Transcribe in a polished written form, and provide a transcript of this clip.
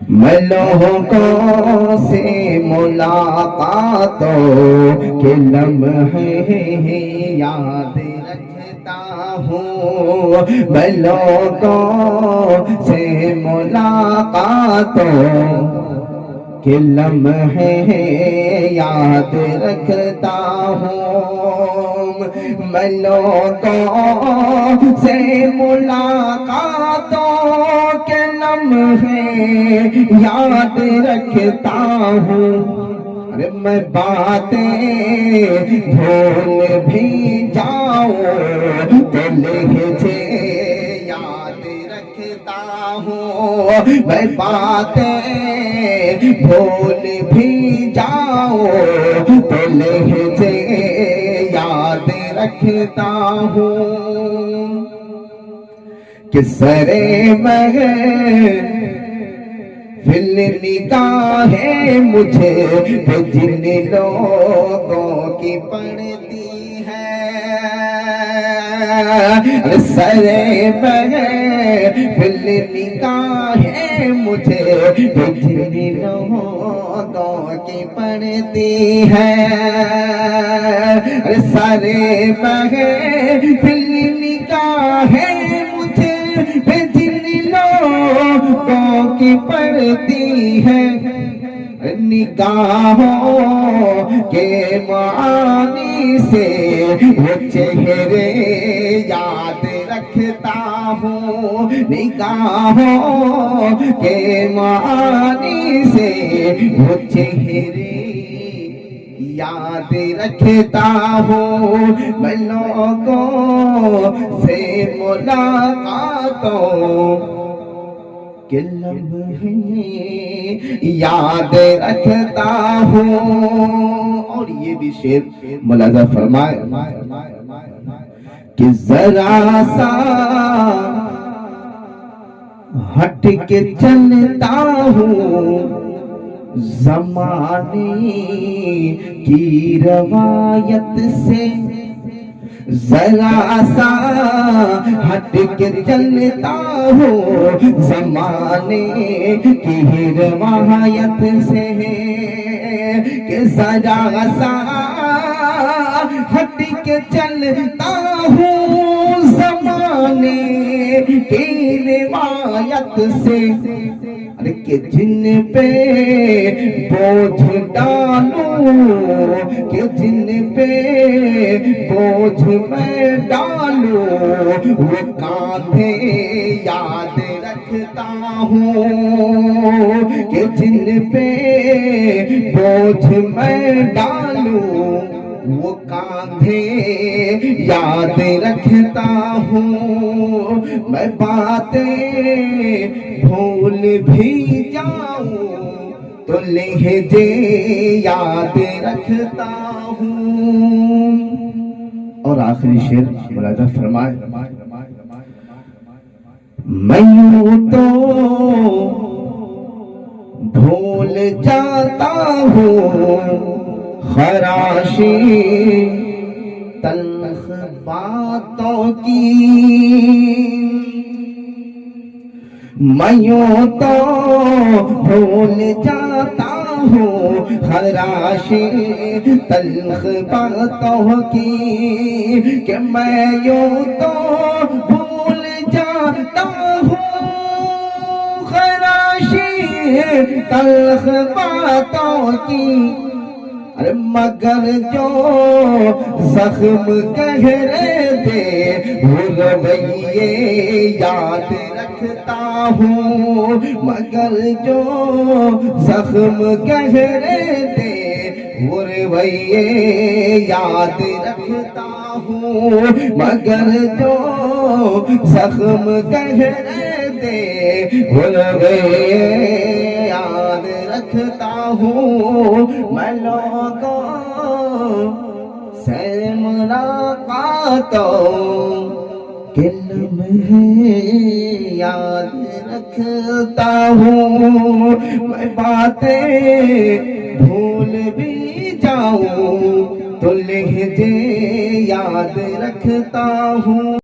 میں لوگوں سے ملاقاتوں کے لمحے یاد رکھتا ہوں، میں لوگوں سے ملاقاتوں کے لمحے یاد رکھتا ہوں، میں لوگوں سے ملاقاتوں کے لمحے یاد رکھتا ہوں، ارے میں باتیں بھول بھی جاؤں تو لہجے یاد رکھتا ہوں، میں باتیں بھول بھی جاؤں تو لہجے یاد رکھتا ہوں، کہ سرے محفل نگاہیں مجھے جن لوگوں کی پڑتی ہے، سرے محفل نگاہیں مجھے جن لوگوں کی پڑتی ہے، سرے محفل نگاہیں مجھے جن لوگوں کی پڑتی ہے، نگاہوں کے معانی سے وہ چہرے یاد رکھتا ہوں، نگاہوں کے معانی سے وہ چہرے یاد رکھتا ہوں، میں لوگوں سے ملاقاتوں کے لمحے یاد رکھتا ہوں۔ اور یہ بھی شعر ملاحظہ فرمائے کہ ذرا سا ہٹ کے چلتا ہوں زمانے کی روایت سے، ذرا سا ہٹ کے چلتا ہوں زمانے کی روایت سے، کہ ذرا سا ہٹ کے چلتا ہوں زمانے کی روایت سے، کہ جن پہ بوجھ ڈالوں، کہ جن پہ بوجھ میں ڈالوں وہ کاندھے یاد رکھتا ہوں، کہ جن پہ بوجھ میں ڈالوں وہ کاندھے یاد رکھتا ہوں، میں باتیں بھول بھی جاؤں تو لہجے یاد رکھتا ہوں۔ اور آخری شعر ملاحظہ فرمائے، میں یوں تو بھول جاتا ہوں خراشی تلخ باتوں کی، میں یوں تو بھول جاتا ہوں خراشی تلخ باتوں کی، کہ میں یوں تو بھول جاتا ہوں خراشی تلخ باتوں کی، مگر جو زخم گہرے تھے وہ رویے یاد رکھتا ہوں، مگر جو زخم گہرے تھے وہ رویے یاد رکھتا ہوں، مگر جو زخم گہرے تھے وہ رویے یاد رکھتا ہوں، میں لوگوں سے ملاقاتوں کے لمحے یاد رکھتا ہوں، میں باتیں بھول بھی جاؤں تو لہجے یاد رکھتا ہوں۔